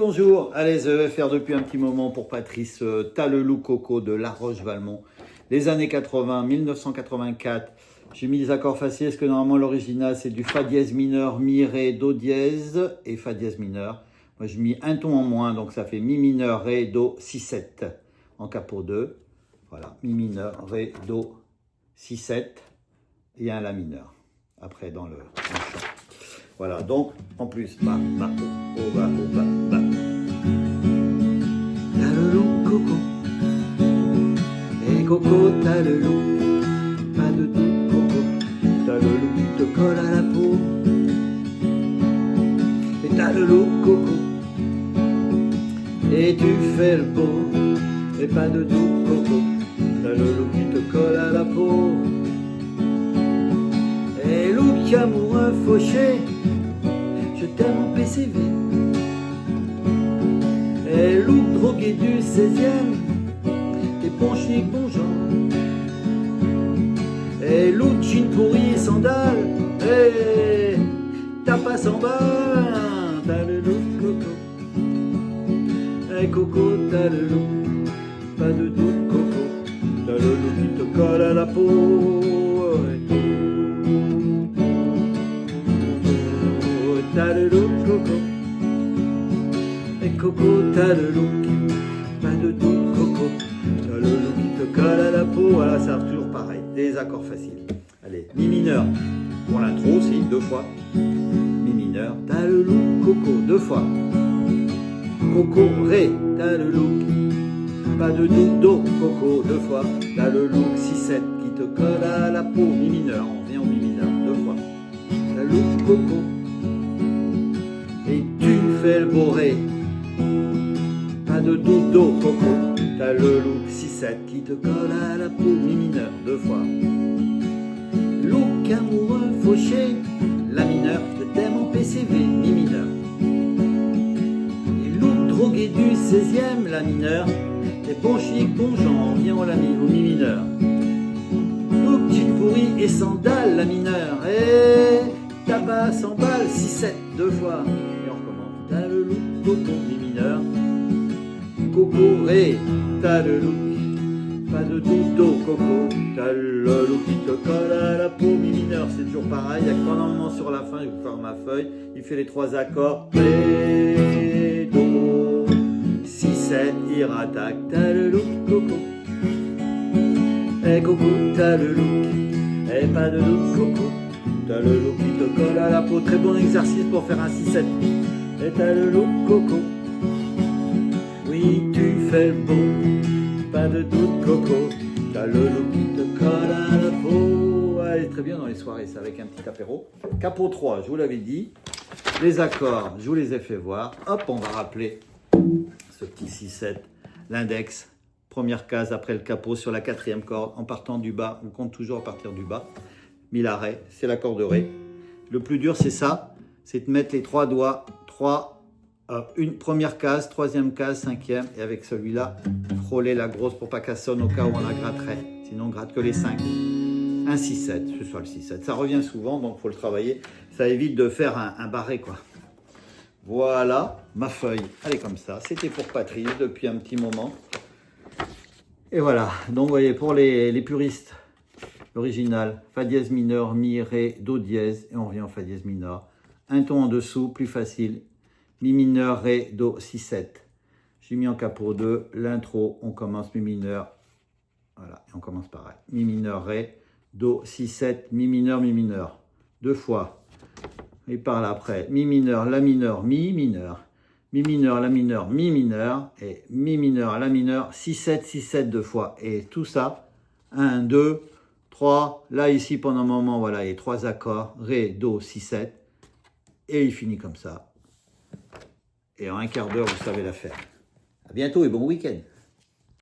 Bonjour, allez, je vais faire depuis un petit moment pour Patrice Talelou Coco de La Roche-Valmont. Les années 80, 1984, j'ai mis les accords faciles parce que normalement l'original c'est du Fa dièse mineur, Mi, Ré, Do dièse et Fa dièse mineur. Moi j'ai mis un ton en moins, donc ça fait Mi mineur, Ré, Do, Si, 7 en capot 2. Voilà, Mi mineur, Ré, Do, Si, 7 et un La mineur après dans le chant. Voilà, donc en plus, ba, ba, oh, ba, oh, ba, ba. Talelou, coco, et coco, talelou, pas de doute, coco, talelou qui te colle à la peau. Et talelou, coco, et tu fais le beau, et pas de doute, coco, talelou qui te colle à la peau. Et look amoureux fauché, je t'aime en PCV. Et look drogué du 16e, t'es bon chic, bon genre. Et look jean pourri et sandales, et t'as pas 100 balles. T'as le look coco, et coco t'as le look, pas de doute coco, t'as le look qui te colle à la peau. T'as le look coco, et coco t'as le look, pas de doute coco, t'as le look qui te colle à la peau. Voilà, ça revient toujours pareil, des accords faciles. Allez, Mi mineur pour l'intro aussi, 2 fois. Mi mineur, t'as le look coco, 2 fois. Coco, Ré, t'as le look, pas de doute, Do, coco, 2 fois. T'as le look 6-7 qui te colle à la peau. Mi mineur, on vient au Mi mineur, 2 fois. T'as le look coco, et tu fais le beau Ré, pas de doute, Do, coco, t'as le look 6-7 qui te colle à la peau. Mi mineur, 2 fois. Look amoureux fauché, La mineur, je t'aime en PCV, Mi mineur. Et look drogué du 16e, La mineur, t'es bon chic, bon genre, viens au Mi mineur. Look jean pourri et sandales, La mineur, et tabac 100 balles, 6-7, 2 fois. T'as le look, coco, Mi mineur, coco, Ré, t'as le look, pas de doute, Do, coco, t'as le look qui te colle à la peau. Mi mineur, c'est toujours pareil, il n'y a que pendant un moment sur la fin, je vais vous faire ma feuille, il fait les 3 accords, Ré, Do, Si, 7, il rattaque, t'as le look, coco, et coco, t'as le look, et pas de doute, coco, t'as le look qui te colle à la peau. Très bon exercice pour faire un 6-7. Et t'as le look coco, oui tu fais le beau, pas de doute coco, t'as le look qui te colle à la peau. Allez, très bien dans les soirées, c'est avec un petit apéro. Capot 3, je vous l'avais dit, les accords, je vous les ai fait voir. Hop, on va rappeler ce petit 6-7, l'index, première case après le capot sur la 4e corde, en partant du bas, on compte toujours à partir du bas. Mi, La, Ré, c'est l'accord de Ré. Le plus dur c'est ça, c'est de mettre les 3 doigts, une première case, 3e case, 5e, et avec celui-là, frôler la grosse pour pas qu'elle sonne au cas où on la gratterait. Sinon, on gratte que les 5. Un 6-7, ce soit le 6-7. Ça revient souvent, donc il faut le travailler. Ça évite de faire un barré, quoi. Voilà ma feuille. Elle est comme ça. C'était pour Patrice depuis un petit moment. Et voilà. Donc, vous voyez, pour les puristes, l'original, Fa dièse mineur, Mi, Ré, Do dièse, et on revient au Fa dièse mineur. Un ton en dessous, plus facile. Mi mineur, Ré, Do, Si, 7. J'ai mis en capot 2. L'intro, on commence Mi mineur. Voilà, et on commence pareil. Mi mineur, Ré, Do, Si, 7, Mi mineur. 2 fois. Et par là après, Mi mineur, La mineur, Mi mineur. Mi mineur, La mineur, Mi mineur. Et Mi mineur, La mineur, Si, 7, Si, 7 2 fois. Et tout ça, 1, 2, 3. Là, ici, pendant un moment, voilà, les 3 accords. Ré, Do, Si, 7. Et il finit comme ça. Et en un quart d'heure, vous savez la faire. À bientôt et bon week-end.